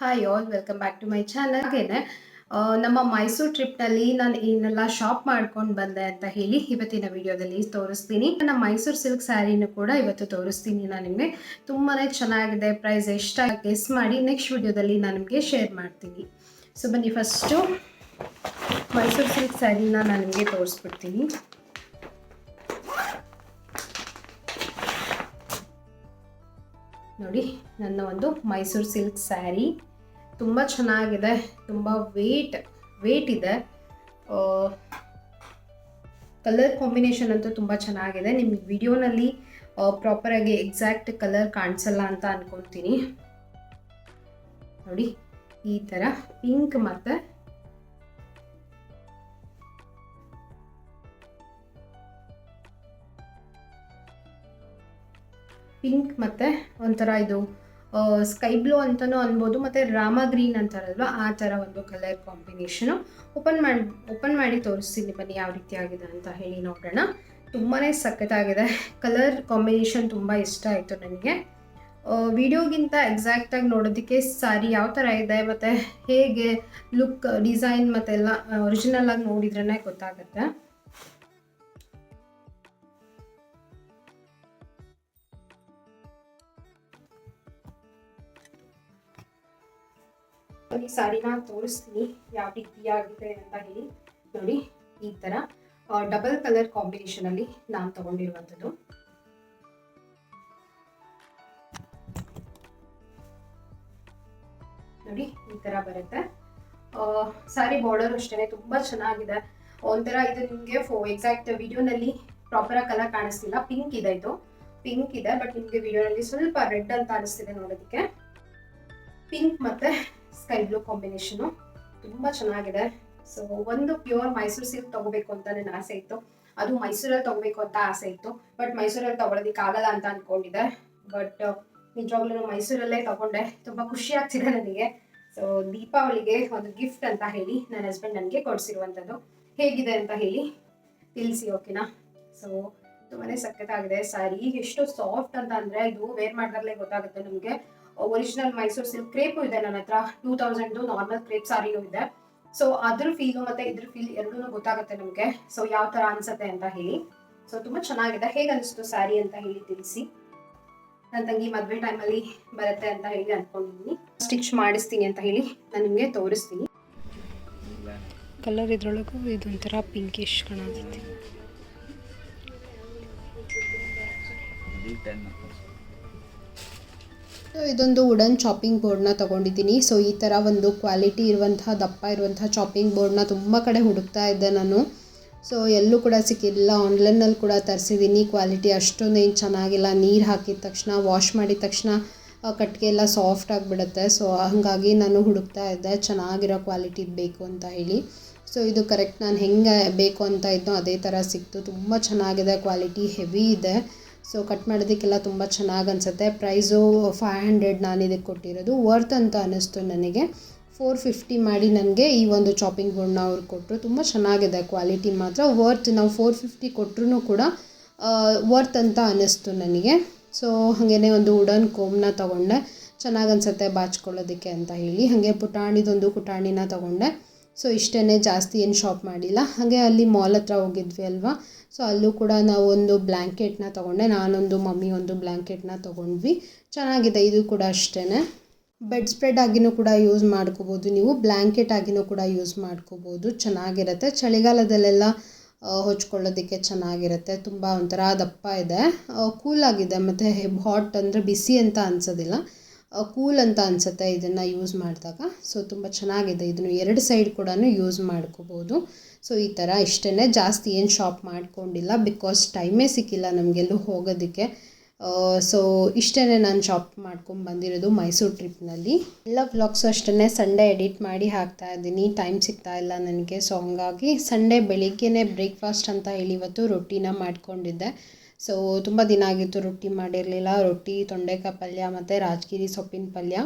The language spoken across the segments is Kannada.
Hi all welcome back to my channel. ಹಾಗೇನೆ ನಮ್ಮ ಮೈಸೂರು ಟ್ರಿಪ್ನಲ್ಲಿ ನಾನು ಏನೆಲ್ಲ ಶಾಪ್ ಮಾಡ್ಕೊಂಡು ಬಂದೆ ಅಂತ ಹೇಳಿ ಇವತ್ತಿನ ವಿಡಿಯೋದಲ್ಲಿ ತೋರಿಸ್ತೀನಿ. ನಮ್ಮ ಮೈಸೂರು ಸಿಲ್ಕ್ ಸ್ಯಾರಿನೂ ಕೂಡ ಇವತ್ತು ತೋರಿಸ್ತೀನಿ ನಾನು ನಿಮಗೆ. ತುಂಬಾ ಚೆನ್ನಾಗಿದೆ, ಪ್ರೈಸ್ ಎಷ್ಟಾಗಿ ಗೆಸ್ ಮಾಡಿ ನೆಕ್ಸ್ಟ್ ವಿಡಿಯೋದಲ್ಲಿ ನಾನು ನಿಮಗೆ ಶೇರ್ ಮಾಡ್ತೀನಿ. ಸೊ ಬನ್ನಿ, ಫಸ್ಟು ಮೈಸೂರು ಸಿಲ್ಕ್ ಸ್ಯಾರಿನ ನಾನು ನಿಮಗೆ ತೋರಿಸ್ಬಿಡ್ತೀನಿ. ನೋಡಿ, ನನ್ನ ಒಂದು ಮೈಸೂರು ಸಿಲ್ಕ್ ಸ್ಯಾರಿ ತುಂಬ ಚೆನ್ನಾಗಿದೆ, ತುಂಬ ವೇಟ್ ಇದೆ. ಕಲರ್ ಕಾಂಬಿನೇಷನ್ ಅಂತೂ ತುಂಬ ಚೆನ್ನಾಗಿದೆ. ನಿಮ್ಗೆ ವಿಡಿಯೋನಲ್ಲಿ ಪ್ರಾಪರಾಗಿ ಎಕ್ಸಾಕ್ಟ್ ಕಲರ್ ಕಾಣಿಸಲ್ಲ ಅಂತ ಅನ್ಕೊತೀನಿ. ನೋಡಿ, ಈ ಥರ ಪಿಂಕ್ ಮತ್ತು ಒಂಥರ ಇದು ಸ್ಕೈ ಬ್ಲೂ ಅಂತಲೂ ಅನ್ಬೋದು, ಮತ್ತು ರಾಮ ಗ್ರೀನ್ ಅಂತಾರಲ್ವ ಆ ಥರ ಒಂದು ಕಲರ್ ಕಾಂಬಿನೇಷನು. ಓಪನ್ ಮಾಡಿ ತೋರಿಸ್ತೀನಿ ಬನ್ನಿ ಯಾವ ರೀತಿ ಆಗಿದೆ ಅಂತ ಹೇಳಿ ನೋಡೋಣ. ತುಂಬಾ ಸಖತ್ತಾಗಿದೆ, ಕಲರ್ ಕಾಂಬಿನೇಷನ್ ತುಂಬ ಇಷ್ಟ ಆಯಿತು ನನಗೆ. ವಿಡಿಯೋಗಿಂತ ಎಕ್ಸಾಕ್ಟಾಗಿ ನೋಡೋದಕ್ಕೆ ಸಾರಿ ಯಾವ ಥರ ಇದೆ ಮತ್ತು ಹೇಗೆ ಲುಕ್ ಡಿಸೈನ್ ಮತ್ತೆಲ್ಲ ಒರಿಜಿನಲ್ ಆಗಿ ನೋಡಿದ್ರೇ ಗೊತ್ತಾಗುತ್ತೆ. ಈ ಸಾರಿನ ತೋರಿಸ್ತೀನಿ ಯಾವ ರೀತಿಯಾಗಿದೆ ಅಂತ ಹೇಳಿ. ನೋಡಿ, ಈ ಥರ ಡಬಲ್ ಕಲರ್ ಕಾಂಬಿನೇಷನ್ ಅಲ್ಲಿ ನಾನು ತಗೊಂಡಿರುವಂಥದ್ದು. ನೋಡಿ, ಈ ಥರ ಬರುತ್ತೆ. ಸಾರಿ ಬಾರ್ಡರ್ ಅಷ್ಟೇ ತುಂಬಾ ಚೆನ್ನಾಗಿದೆ. ಒಂಥರ ಇದು ನಿಮಗೆ ಎಕ್ಸಾಕ್ಟ್ ವಿಡಿಯೋನಲ್ಲಿ ಪ್ರಾಪರ್ ಆಗಿ ಕಲರ್ ಕಾಣಿಸ್ತಿಲ್ಲ. ಪಿಂಕ್ ಇದೆ, ಬಟ್ ನಿಮಗೆ ವಿಡಿಯೋನಲ್ಲಿ ಸ್ವಲ್ಪ ರೆಡ್ ಅಂತ ಅನಿಸ್ತಿದೆ ನೋಡೋದಕ್ಕೆ. ಪಿಂಕ್ ಮತ್ತೆ ಸ್ಕೈ ಬ್ಲೂ ಕಾಂಬಿನೇಷನು ತುಂಬ ಚೆನ್ನಾಗಿದೆ. ಸೊ ಒಂದು ಪ್ಯೂರ್ ಮೈಸೂರು ಸಿಲ್ಕ್ ತಗೋಬೇಕು ಅಂತ ನನ್ನ ಆಸೆ ಇತ್ತು, ಅದು ಮೈಸೂರಲ್ಲಿ ತಗೋಬೇಕು ಅಂತ ಆಸೆ ಇತ್ತು. ಬಟ್ ಮೈಸೂರಲ್ಲಿ ತಗೊಳ್ಳೋದಕ್ಕೆ ಆಗಲ್ಲ ಅಂತ ಅಂದ್ಕೊಂಡಿದ್ದೆ. ಬಟ್ ನಿಜವಾಗ್ಲೂ ಮೈಸೂರಲ್ಲೇ ತಗೊಂಡೆ. ತುಂಬ ಖುಷಿ ಆಗ್ತಿದೆ ನನಗೆ. ಸೊ ದೀಪಾವಳಿಗೆ ಒಂದು ಗಿಫ್ಟ್ ಅಂತ ಹೇಳಿ ನನ್ನ ಹಸ್ಬೆಂಡ್ ನನಗೆ ಕೊಡಿಸಿರುವಂಥದ್ದು. ಹೇಗಿದೆ ಅಂತ ಹೇಳಿ ತಿಳಿಸಿ, ಓಕೆನಾ? ಸೊ ತುಂಬಾ ಸಖತ್ತಾಗಿದೆ ಸ್ಯಾರಿ. ಎಷ್ಟು ಸಾಫ್ಟ್ ಅಂತ ಅಂದರೆ ಇದು ವೇರ್ ಮಾಡಿದಾಗಲೇ ಗೊತ್ತಾಗುತ್ತೆ ನಮಗೆ. ಒರಿಜಿನಲ್ ಮೈಸೂರು ಸಿಲ್ಕ್ ಕ್ರೇಪು ಇದೆ ನನ್ನ ಹತ್ರ, 2000 ನಾರ್ಮಲ್ ಕ್ರೇಪ್ ಸಾರಿನೂ ಇದೆ. ಸೊ ಅದ್ರ ಫೀಲು ಮತ್ತು ಇದ್ರ ಫೀಲ್ ಎರಡೂ ಗೊತ್ತಾಗುತ್ತೆ ನಮಗೆ. ಸೊ ಯಾವ ಥರ ಅನ್ಸುತ್ತೆ ಅಂತ ಹೇಳಿ. ಸೊ ತುಂಬ ಚೆನ್ನಾಗಿದೆ. ಹೇಗೆ ಅನಿಸ್ತು ಸ್ಯಾರಿ ಅಂತ ಹೇಳಿ ತಿಳಿಸಿ. ನನ್ನ ತಂಗಿ ಮದುವೆ ಟೈಮಲ್ಲಿ ಬರುತ್ತೆ ಅಂತ ಹೇಳಿ ಅಂದ್ಕೊಂಡಿದ್ದೀನಿ. ಸ್ಟಿಚ್ ಮಾಡಿಸ್ತೀನಿ ಅಂತ ಹೇಳಿ ನಾನು ನಿಮಗೆ ತೋರಿಸ್ತೀನಿ. ಕಲರ್ ಇದ್ರೊಳಗೂ ಇದೊಂಥರ ಪಿಂಕಿಶ್ ಕಾಣುತ್ತೆ. ಇದೊಂದು ವುಡನ್ ಚಾಪಿಂಗ್ ಬೋರ್ಡ್ನ ತೊಗೊಂಡಿದ್ದೀನಿ. ಸೊ ಈ ಥರ ಒಂದು ಕ್ವಾಲಿಟಿ ಇರುವಂತಹ ದಪ್ಪ ಇರುವಂತಹ ಚಾಪಿಂಗ್ ಬೋರ್ಡ್ನ ತುಂಬ ಕಡೆ ಹುಡುಕ್ತಾ ಇದ್ದೆ ನಾನು. ಸೊ ಎಲ್ಲೂ ಕೂಡ ಸಿಕ್ಕಿಲ್ಲ. ಆನ್ಲೈನಲ್ಲಿ ಕೂಡ ತರಿಸಿದ್ದೀನಿ. ಕ್ವಾಲಿಟಿ ಅಷ್ಟೊಂದು ಏನು ಚೆನ್ನಾಗಿಲ್ಲ. ನೀರು ಹಾಕಿದ ತಕ್ಷಣ, ವಾಶ್ ಮಾಡಿದ ತಕ್ಷಣ ಕಟ್ಟಿಗೆ ಎಲ್ಲ ಸಾಫ್ಟ್ ಆಗಿಬಿಡುತ್ತೆ. ಸೊ ಹಾಗಾಗಿ ನಾನು ಹುಡುಕ್ತಾ ಇದ್ದೆ ಚೆನ್ನಾಗಿರೋ ಕ್ವಾಲಿಟಿದು ಬೇಕು ಅಂತ ಹೇಳಿ. ಸೊ ಇದು ಕರೆಕ್ಟ್ ನಾನು ಹೆಂಗೆ ಬೇಕು ಅಂತ ಇದ್ದೋ ಅದೇ ಥರ ಸಿಕ್ತು. ತುಂಬ ಚೆನ್ನಾಗಿದೆ, ಕ್ವಾಲಿಟಿ ಹೆವಿ ಇದೆ. ಸೊ ಕಟ್ ಮಾಡೋದಕ್ಕೆಲ್ಲ ತುಂಬ ಚೆನ್ನಾಗಿ ಅನಿಸುತ್ತೆ. ಪ್ರೈಸು 500 ನಾನು ಇದಕ್ಕೆ ಕೊಟ್ಟಿರೋದು. ವರ್ತ್ ಅಂತ ಅನ್ನಿಸ್ತು ನನಗೆ. 450 ಮಾಡಿ ನನಗೆ ಈ ಒಂದು ಚಾಪಿಂಗ್ ಬೋರ್ಡ್ನ ಅವ್ರು ಕೊಟ್ಟರು. ತುಂಬ ಚೆನ್ನಾಗಿದೆ, ಕ್ವಾಲಿಟಿ ಮಾತ್ರ ವರ್ತ್. ನಾವು 450 ಕೊಟ್ಟರು ಕೂಡ ವರ್ತ್ ಅಂತ ಅನ್ನಿಸ್ತು ನನಗೆ. ಸೊ ಹಾಗೇ ಒಂದು ವುಡನ್ ಕೋಮ್ನ ತೊಗೊಂಡೆ. ಚೆನ್ನಾಗಿ ಅನಿಸುತ್ತೆ ಬಾಚ್ಕೊಳ್ಳೋದಕ್ಕೆ ಅಂತ ಹೇಳಿ. ಹಾಗೆ ಪುಟಾಣಿದೊಂದು ಕುಟಾಣಿನ ತೊಗೊಂಡೆ. ಸೊ ಇಷ್ಟೇ, ಜಾಸ್ತಿ ಏನು ಶಾಪ್ ಮಾಡಿಲ್ಲ. ಹಾಗೆ ಅಲ್ಲಿ ಮಾಲ್ ಹತ್ರ ಹೋಗಿದ್ವಿ ಅಲ್ವಾ, ಸೊ ಅಲ್ಲೂ ಕೂಡ ನಾವು ಒಂದು ಬ್ಲ್ಯಾಂಕೆಟ್ನ ತೊಗೊಂಡೆ. ನಾನೊಂದು, ಮಮ್ಮಿ ಒಂದು ಬ್ಲ್ಯಾಂಕೆಟ್ನ ತೊಗೊಂಡ್ವಿ. ಚೆನ್ನಾಗಿದೆ ಇದು ಕೂಡ ಅಷ್ಟೇ. ಬೆಡ್ ಸ್ಪ್ರೆಡ್ ಆಗಿನೂ ಕೂಡ ಯೂಸ್ ಮಾಡ್ಕೋಬೋದು ನೀವು, ಬ್ಲ್ಯಾಂಕೆಟ್ ಆಗಿನೂ ಕೂಡ ಯೂಸ್ ಮಾಡ್ಕೋಬೋದು. ಚೆನ್ನಾಗಿರುತ್ತೆ. ಚಳಿಗಾಲದಲ್ಲೆಲ್ಲ ಹೊಚ್ಕೊಳ್ಳೋದಕ್ಕೆ ಚೆನ್ನಾಗಿರುತ್ತೆ. ತುಂಬ ಒಂಥರ ದಪ್ಪ ಇದೆ, ಕೂಲಾಗಿದೆ, ಮತ್ತು ಹಾಟ್ ಅಂದರೆ ಬಿಸಿ ಅಂತ ಅನಿಸೋದಿಲ್ಲ, ಕೂಲ್ ಅಂತ ಅನಿಸುತ್ತೆ ಇದನ್ನು ಯೂಸ್ ಮಾಡಿದಾಗ. ಸೊ ತುಂಬ ಚೆನ್ನಾಗಿದೆ. ಇದನ್ನು 2 ಸೈಡ್ ಕೂಡ ಯೂಸ್ ಮಾಡ್ಕೋಬೋದು. ಸೊ ಈ ಥರ ಇಷ್ಟೇ, ಜಾಸ್ತಿ ಏನು ಶಾಪ್ ಮಾಡ್ಕೊಂಡಿಲ್ಲ, ಬಿಕಾಸ್ ಟೈಮೇ ಸಿಕ್ಕಿಲ್ಲ ನಮಗೆಲ್ಲೂ ಹೋಗೋದಕ್ಕೆ. ಸೊ ಇಷ್ಟೇ ನಾನು ಶಾಪ್ ಮಾಡ್ಕೊಂಡು ಬಂದಿರೋದು ಮೈಸೂರು ಟ್ರಿಪ್ನಲ್ಲಿ. ಎಲ್ಲ ವ್ಲಾಗ್ಸು ಅಷ್ಟೇ ಸಂಡೇ ಎಡಿಟ್ ಮಾಡಿ ಹಾಕ್ತಾ ಇದ್ದೀನಿ, ಟೈಮ್ ಸಿಗ್ತಾ ಇಲ್ಲ ನನಗೆ. ಸೊ ಹಂಗಾಗಿ ಸಂಡೇ ಬೆಳಿಗ್ಗೆನೇ ಬ್ರೇಕ್ಫಾಸ್ಟ್ ಅಂತ ಹೇಳಿ ಇವತ್ತು ರೊಟ್ಟಿನ ಮಾಡ್ಕೊಂಡಿದ್ದೆ. ಸೊ ತುಂಬ ದಿನ ಆಗಿತ್ತು ರೊಟ್ಟಿ ಮಾಡಿರಲಿಲ್ಲ. ರೊಟ್ಟಿ, ತೊಂಡೆಕಾಯಿ ಪಲ್ಯ ಮತ್ತು ರಾಜಗಿರಿ ಸೊಪ್ಪಿನ ಪಲ್ಯ,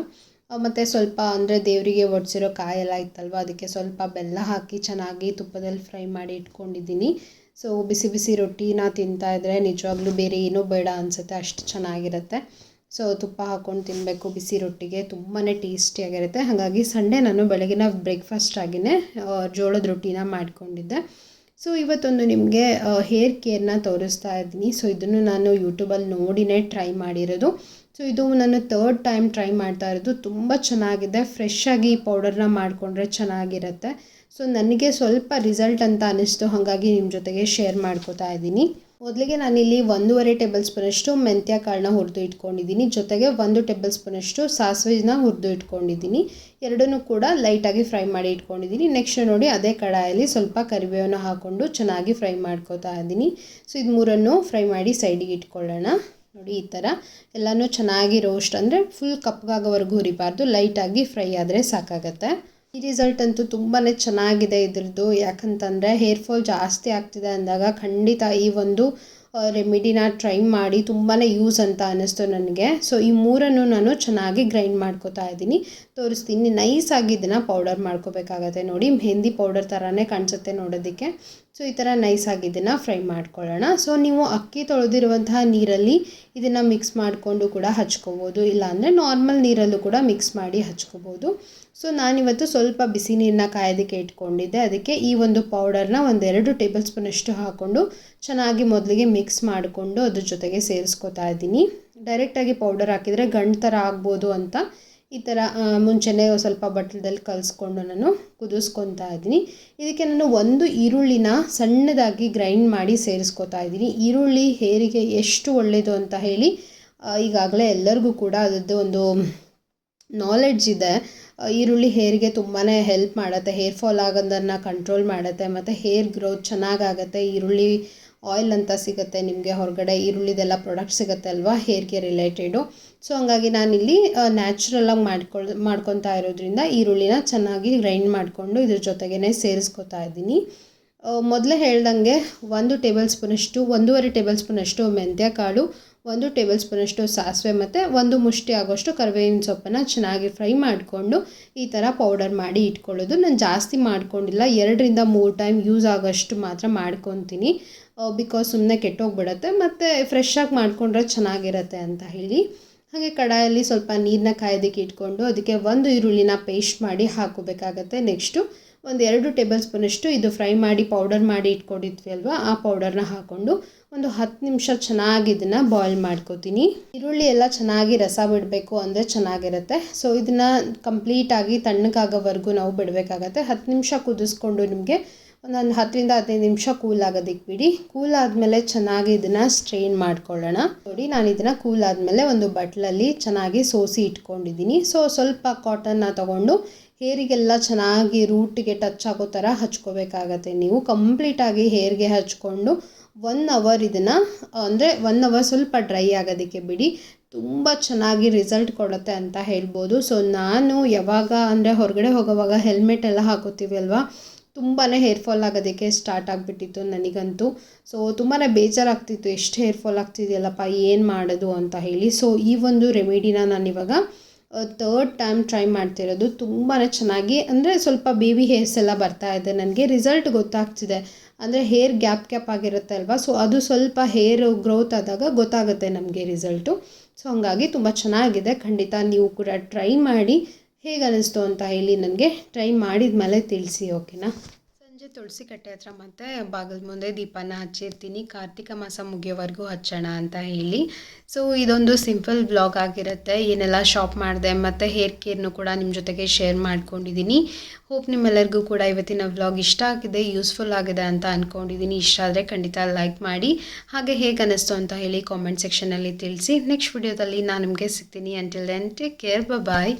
ಮತ್ತು ಸ್ವಲ್ಪ ಅಂದರೆ ದೇವರಿಗೆ ಒಡ್ಸಿರೋ ಕಾಯೆಲ್ಲ ಇತ್ತಲ್ವ, ಅದಕ್ಕೆ ಸ್ವಲ್ಪ ಬೆಲ್ಲ ಹಾಕಿ ಚೆನ್ನಾಗಿ ತುಪ್ಪದಲ್ಲಿ ಫ್ರೈ ಮಾಡಿ ಇಟ್ಕೊಂಡಿದ್ದೀನಿ. ಸೊ ಬಿಸಿ ಬಿಸಿ ರೊಟ್ಟಿನ ತಿಂತಾಯಿದ್ರೆ ನಿಜವಾಗ್ಲೂ ಬೇರೆ ಏನೂ ಬೇಡ ಅನಿಸುತ್ತೆ, ಅಷ್ಟು ಚೆನ್ನಾಗಿರುತ್ತೆ. ಸೊ ತುಪ್ಪ ಹಾಕ್ಕೊಂಡು ತಿನ್ನಬೇಕು ಬಿಸಿ ರೊಟ್ಟಿಗೆ, ತುಂಬಾ ಟೇಸ್ಟಿಯಾಗಿರುತ್ತೆ. ಹಾಗಾಗಿ ಸಂಡೇ ನಾನು ಬೆಳಗಿನ ಬ್ರೇಕ್ಫಾಸ್ಟ್ ಆಗಿಯೇ ಜೋಳದ ರೊಟ್ಟಿನ ಮಾಡ್ಕೊಂಡಿದ್ದೆ. ಸೊ ಇವತ್ತೊಂದು ನಿಮಗೆ ಹೇರ್ ಕೇರ್ನ ತೋರಿಸ್ತಾ ಇದ್ದೀನಿ. ಸೊ ಇದನ್ನು ನಾನು ಯೂಟ್ಯೂಬಲ್ಲಿ ನೋಡಿನೇ ಟ್ರೈ ಮಾಡಿರೋದು. ಸೊ ಇದು ನಾನು 3rd ಟೈಮ್ ಟ್ರೈ ಮಾಡ್ತಾ ಇರೋದು. ತುಂಬ ಚೆನ್ನಾಗಿದೆ. ಫ್ರೆಶ್ ಆಗಿ ಈ ಪೌಡರ್ನ ಮಾಡಿಕೊಂಡ್ರೆ ಚೆನ್ನಾಗಿರುತ್ತೆ. ಸೊ ನನಗೆ ಸ್ವಲ್ಪ ರಿಸಲ್ಟ್ ಅಂತ ಅನ್ನಿಸ್ತು, ಹಾಗಾಗಿ ನಿಮ್ಮ ಜೊತೆಗೆ ಶೇರ್ ಮಾಡ್ಕೋತಾ ಇದ್ದೀನಿ. ಮೊದಲಿಗೆ ನಾನಿಲ್ಲಿ 1.5 ಟೇಬಲ್ ಸ್ಪೂನಷ್ಟು ಮೆಂತ್ಯ ಕಾಳನ್ನ ಹುರಿದು ಇಟ್ಕೊಂಡಿದ್ದೀನಿ. ಜೊತೆಗೆ 1 ಟೇಬಲ್ ಸ್ಪೂನಷ್ಟು ಸಾಸಿವೆನ ಹುರಿದು ಇಟ್ಕೊಂಡಿದ್ದೀನಿ. ಎರಡನ್ನೂ ಕೂಡ ಲೈಟಾಗಿ ಫ್ರೈ ಮಾಡಿ ಇಟ್ಕೊಂಡಿದ್ದೀನಿ. ನೆಕ್ಸ್ಟ್ ನೋಡಿ ಅದೇ ಕಡಾಯಲ್ಲಿ ಸ್ವಲ್ಪ ಕರಿಬೇವನ್ನ ಹಾಕ್ಕೊಂಡು ಚೆನ್ನಾಗಿ ಫ್ರೈ ಮಾಡ್ಕೋತಾ ಇದ್ದೀನಿ. ಸೊ ಇದು ಮೂರನ್ನು ಫ್ರೈ ಮಾಡಿ ಸೈಡಿಗೆ ಇಟ್ಕೊಳ್ಳೋಣ. ನೋಡಿ ಈ ಥರ ಎಲ್ಲನೂ ಚೆನ್ನಾಗಿ ರೋಸ್ಟ್, ಅಂದರೆ ಫುಲ್ ಕಪ್ಪಗಾಗೋವರೆಗೂ ಹುರಿಬಾರ್ದು, ಲೈಟಾಗಿ ಫ್ರೈ ಆದರೆ ಸಾಕಾಗತ್ತೆ. ಈ ರಿಸಲ್ಟ್ ಅಂತೂ ತುಂಬಾ ಚೆನ್ನಾಗಿದೆ ಇದ್ರದ್ದು. ಯಾಕಂತಂದರೆ ಹೇರ್ ಫಾಲ್ ಜಾಸ್ತಿ ಆಗ್ತಿದೆ ಅಂದಾಗ ಖಂಡಿತ ಈ ಒಂದು ರೆಮಿಡಿನ ಟ್ರೈ ಮಾಡಿ, ತುಂಬಾ ಯೂಸ್ ಅಂತ ಅನ್ನಿಸ್ತು ನನಗೆ. ಸೊ ಈ ಮೂರನ್ನು ನಾನು ಚೆನ್ನಾಗಿ ಗ್ರೈಂಡ್ ಮಾಡ್ಕೋತಾ ಇದ್ದೀನಿ. ತೋರಿಸ್ತೀನಿ. ನೈಸಾಗಿ ಇದನ್ನು ಪೌಡರ್ ಮಾಡ್ಕೋಬೇಕಾಗತ್ತೆ. ನೋಡಿ ಮೆಹಂದಿ ಪೌಡರ್ ಥರನೇ ಕಾಣಿಸುತ್ತೆ ನೋಡೋದಕ್ಕೆ. ಸೊ ಈ ಥರ ನೈಸಾಗಿ ಇದನ್ನು ಫ್ರೈ ಮಾಡ್ಕೊಳ್ಳೋಣ. ಸೊ ನೀವು ಅಕ್ಕಿ ತೊಳೆದಿರುವಂತಹ ನೀರಲ್ಲಿ ಇದನ್ನು ಮಿಕ್ಸ್ ಮಾಡಿಕೊಂಡು ಕೂಡ ಹಚ್ಕೋಬೋದು, ಇಲ್ಲಾಂದರೆ ನಾರ್ಮಲ್ ನೀರಲ್ಲೂ ಕೂಡ ಮಿಕ್ಸ್ ಮಾಡಿ ಹಚ್ಕೋಬೋದು. ಸೊ ನಾನಿವತ್ತು ಸ್ವಲ್ಪ ಬಿಸಿ ನೀರನ್ನ ಕಾಯೋದಕ್ಕೆ ಇಟ್ಕೊಂಡಿದ್ದೆ. ಅದಕ್ಕೆ ಈ ಒಂದು ಪೌಡರ್ನ 1-2 ಟೇಬಲ್ ಸ್ಪೂನಷ್ಟು ಹಾಕ್ಕೊಂಡು ಚೆನ್ನಾಗಿ ಮೊದಲಿಗೆ ಮಿಕ್ಸ್ ಮಾಡಿಕೊಂಡು ಅದ್ರ ಜೊತೆಗೆ ಸೇರಿಸ್ಕೊತಾ ಇದ್ದೀನಿ. ಡೈರೆಕ್ಟಾಗಿ ಪೌಡರ್ ಹಾಕಿದರೆ ಗಂಟು ಥರ ಆಗ್ಬೋದು ಅಂತ ಈ ಥರ ಮುಂಚೆನೇ ಸ್ವಲ್ಪ ಬಟ್ಲದಲ್ಲಿ ಕಲಿಸ್ಕೊಂಡು ನಾನು ಕುದಿಸ್ಕೊತಾ ಇದ್ದೀನಿ. ಇದಕ್ಕೆ ನಾನು 1 ಈರುಳ್ಳಿನ ಸಣ್ಣದಾಗಿ ಗ್ರೈಂಡ್ ಮಾಡಿ ಸೇರಿಸ್ಕೊತಾ ಇದ್ದೀನಿ. ಈರುಳ್ಳಿ ಹೇರಿಗೆ ಎಷ್ಟು ಒಳ್ಳೆಯದು ಅಂತ ಹೇಳಿ ಈಗಾಗಲೇ ಎಲ್ಲರಿಗೂ ಕೂಡ ಅದರದ್ದು ಒಂದು ನಾಲೆಡ್ಜ್ ಇದೆ. ಈರುಳ್ಳಿ ಹೇರಿಗೆ ತುಂಬಾ ಹೆಲ್ಪ್ ಮಾಡುತ್ತೆ, ಹೇರ್ ಫಾಲ್ ಆಗೋದನ್ನು ಕಂಟ್ರೋಲ್ ಮಾಡುತ್ತೆ, ಮತ್ತು ಹೇರ್ ಗ್ರೋತ್ ಚೆನ್ನಾಗಾಗುತ್ತೆ. ಈರುಳ್ಳಿ ಆಯಿಲ್ ಅಂತ ಸಿಗುತ್ತೆ ನಿಮಗೆ ಹೊರಗಡೆ, ಈರುಳ್ಳಿದೆಲ್ಲ ಪ್ರಾಡಕ್ಟ್ ಸಿಗುತ್ತೆ ಅಲ್ವಾ ಹೇರ್ಗೆ ರಿಲೇಟೆಡು. ಸೊ ಹಂಗಾಗಿ ನಾನಿಲ್ಲಿ ನ್ಯಾಚುರಲಾಗಿ ಮಾಡ್ಕೊತಾ ಇರೋದ್ರಿಂದ ಈರುಳ್ಳಿನ ಚೆನ್ನಾಗಿ ಗ್ರೈಂಡ್ ಮಾಡಿಕೊಂಡು ಇದ್ರ ಜೊತೆಗೇ ಸೇರಿಸ್ಕೊತಾ ಇದ್ದೀನಿ. ಮೊದಲೇ ಹೇಳ್ದಂಗೆ 1 ಟೇಬಲ್ ಸ್ಪೂನಷ್ಟು 1.5 ಟೇಬಲ್ ಸ್ಪೂನಷ್ಟು ಮೆಂತ್ಯ ಕಾಳು, 1 ಟೇಬಲ್ ಸ್ಪೂನಷ್ಟು ಸಾಸಿವೆ ಮತ್ತು 1 ಮುಷ್ಟಿ ಆಗೋಷ್ಟು ಕರಿಬೇವಿನ ಸೊಪ್ಪನ್ನು ಚೆನ್ನಾಗಿ ಫ್ರೈ ಮಾಡಿಕೊಂಡು ಈ ಥರ ಪೌಡರ್ ಮಾಡಿ ಇಟ್ಕೊಳ್ಳೋದು. ನಾನು ಜಾಸ್ತಿ ಮಾಡ್ಕೊಂಡಿಲ್ಲ, 2-3 ಟೈಮ್ ಯೂಸ್ ಆಗೋಷ್ಟು ಮಾತ್ರ ಮಾಡ್ಕೊತೀನಿ. ಬಿಕಾಸ್ ಸುಮ್ಮನೆ ಕೆಟ್ಟೋಗ್ಬಿಡುತ್ತೆ, ಮತ್ತು ಫ್ರೆಶ್ಶಾಗಿ ಮಾಡಿಕೊಂಡ್ರೆ ಚೆನ್ನಾಗಿರುತ್ತೆ ಅಂತ ಹೇಳಿ. ಹಾಗೆ ಕಡಾಯಲ್ಲಿ ಸ್ವಲ್ಪ ನೀರನ್ನ ಕಾಯೋದಕ್ಕೆ ಇಟ್ಕೊಂಡು ಅದಕ್ಕೆ 1 ಈರುಳ್ಳಿನ ಪೇಸ್ಟ್ ಮಾಡಿ ಹಾಕೋಬೇಕಾಗತ್ತೆ. ನೆಕ್ಸ್ಟು 1-2 ಟೇಬಲ್ ಸ್ಪೂನಷ್ಟು ಇದು ಫ್ರೈ ಮಾಡಿ ಪೌಡರ್ ಮಾಡಿ ಇಟ್ಕೊಂಡಿದ್ವಿ ಅಲ್ವಾ, ಆ ಪೌಡರ್ನ ಹಾಕ್ಕೊಂಡು ಒಂದು 10 ನಿಮಿಷ ಚೆನ್ನಾಗಿ ಇದನ್ನು ಬಾಯ್ಲ್ ಮಾಡ್ಕೋತೀನಿ. ಈರುಳ್ಳಿ ಎಲ್ಲ ಚೆನ್ನಾಗಿ ರಸ ಬಿಡಬೇಕು ಅಂದರೆ ಚೆನ್ನಾಗಿರುತ್ತೆ. ಸೊ ಇದನ್ನು ಕಂಪ್ಲೀಟಾಗಿ ತಣ್ಣಗಾಗೋವರೆಗೂ ನಾವು ಬಿಡಬೇಕಾಗತ್ತೆ. 10 ನಿಮಿಷ ಕುದಿಸ್ಕೊಂಡು ನಿಮಗೆ ಒಂದು 10-15 ನಿಮಿಷ ಕೂಲ್ ಆಗೋದಕ್ಕೆ ಬಿಡಿ. ಕೂಲ್ ಆದಮೇಲೆ ಚೆನ್ನಾಗಿ ಇದನ್ನು ಸ್ಟ್ರೈನ್ ಮಾಡ್ಕೊಳ್ಳೋಣ. ನೋಡಿ ನಾನು ಇದನ್ನು ಕೂಲ್ ಆದಮೇಲೆ ಒಂದು ಬಟ್ಲಲ್ಲಿ ಚೆನ್ನಾಗಿ ಸೋಸಿ ಇಟ್ಕೊಂಡಿದ್ದೀನಿ. ಸೊ ಸ್ವಲ್ಪ ಕಾಟನ್ನ ತೊಗೊಂಡು ಹೇರಿಗೆಲ್ಲ ಚೆನ್ನಾಗಿ ರೂಟಿಗೆ ಟಚ್ ಆಗೋ ಥರ ಹಚ್ಕೋಬೇಕಾಗತ್ತೆ. ನೀವು ಕಂಪ್ಲೀಟಾಗಿ ಹೇರ್ಗೆ ಹಚ್ಕೊಂಡು 1 ಅವರ್ ಇದನ್ನು, ಅಂದರೆ 1 ಅವರ್ ಸ್ವಲ್ಪ ಡ್ರೈ ಆಗೋದಕ್ಕೆ ಬಿಡಿ. ತುಂಬ ಚೆನ್ನಾಗಿ ರಿಸಲ್ಟ್ ಕೊಡುತ್ತೆ ಅಂತ ಹೇಳ್ಬೋದು. ಸೊ ನಾನು ಯಾವಾಗ ಅಂದರೆ ಹೊರಗಡೆ ಹೋಗೋವಾಗ ಹೆಲ್ಮೆಟ್ ಎಲ್ಲ ಹಾಕೋತೀವಿ ಅಲ್ವಾ, ತುಂಬಾ ಹೇರ್ ಫಾಲ್ ಆಗೋದಕ್ಕೆ ಸ್ಟಾರ್ಟ್ ಆಗಿಬಿಟ್ಟಿತ್ತು ನನಗಂತೂ. ಸೊ ತುಂಬಾ ಬೇಜಾರಾಗ್ತಿತ್ತು, ಎಷ್ಟು ಹೇರ್ ಫಾಲ್ ಆಗ್ತಿದೆಯಲ್ಲಪ್ಪ, ಏನು ಮಾಡೋದು ಅಂತ ಹೇಳಿ. ಸೊ ಈ ಒಂದು ರೆಮಿಡಿನ ನಾನಿವಾಗ 3rd ಟೈಮ್ ಟ್ರೈ ಮಾಡ್ತಿರೋದು. ತುಂಬಾ ಚೆನ್ನಾಗಿ, ಅಂದರೆ ಸ್ವಲ್ಪ ಬೇಬಿ ಹೇರ್ಸ್ ಎಲ್ಲ ಬರ್ತಾ ಇದೆ ನನಗೆ, ರಿಸಲ್ಟ್ ಗೊತ್ತಾಗ್ತಿದೆ. ಅಂದರೆ ಹೇರ್ ಗ್ಯಾಪ್ ಆಗಿರುತ್ತೆ ಅಲ್ವಾ, ಸೊ ಅದು ಸ್ವಲ್ಪ ಹೇರ್ ಗ್ರೋತ್ ಆದಾಗ ಗೊತ್ತಾಗುತ್ತೆ ನಮಗೆ ರಿಸಲ್ಟು. ಸೊ ಹಂಗಾಗಿ ತುಂಬ ಚೆನ್ನಾಗಿದೆ. ಖಂಡಿತ ನೀವು ಕೂಡ ಟ್ರೈ ಮಾಡಿ, ಹೇಗೆ ಅನ್ನಿಸ್ತು ಅಂತ ಹೇಳಿ ನನಗೆ ಟ್ರೈ ಮಾಡಿದ ಮೇಲೆ ತಿಳಿಸಿ, ಓಕೆನಾ. ಸಂಜೆ ತುಳಸಿ ಕಟ್ಟೆ ಹತ್ರ ಮತ್ತು ಬಾಗಿಲ ಮುಂದೆ ದೀಪನ ಹಚ್ಚಿರ್ತೀನಿ, ಕಾರ್ತಿಕ ಮಾಸ ಮುಗಿಯೋವರೆಗೂ ಹಚ್ಚೋಣ ಅಂತ ಹೇಳಿ. ಸೊ ಇದೊಂದು ಸಿಂಪಲ್ ವ್ಲಾಗ್ ಆಗಿರುತ್ತೆ. ಏನೆಲ್ಲ ಶಾಪ್ ಮಾಡಿದೆ ಮತ್ತು ಹೇರ್ ಕೇರ್ನು ಕೂಡ ನಿಮ್ಮ ಜೊತೆಗೆ ಶೇರ್ ಮಾಡ್ಕೊಂಡಿದ್ದೀನಿ. ಹೋಪ್ ನಿಮ್ಮೆಲ್ಲರಿಗೂ ಕೂಡ ಇವತ್ತಿನ ವ್ಲಾಗ್ ಇಷ್ಟ ಆಗಿದೆ, ಯೂಸ್ಫುಲ್ ಆಗಿದೆ ಅಂತ ಅಂದ್ಕೊಂಡಿದ್ದೀನಿ. ಇಷ್ಟ ಆದರೆ ಖಂಡಿತ ಲೈಕ್ ಮಾಡಿ, ಹಾಗೆ ಹೇಗೆ ಅನ್ನಿಸ್ತು ಅಂತ ಹೇಳಿ ಕಾಮೆಂಟ್ ಸೆಕ್ಷನಲ್ಲಿ ತಿಳಿಸಿ. ನೆಕ್ಸ್ಟ್ ವಿಡಿಯೋದಲ್ಲಿ ನಾನು ನಿಮಗೆ ಸಿಗ್ತೀನಿ. ಅಂಟಿಲ್ ದೆನ್ ಟೇಕ್ ಕೇರ್, ಬಾಯ್.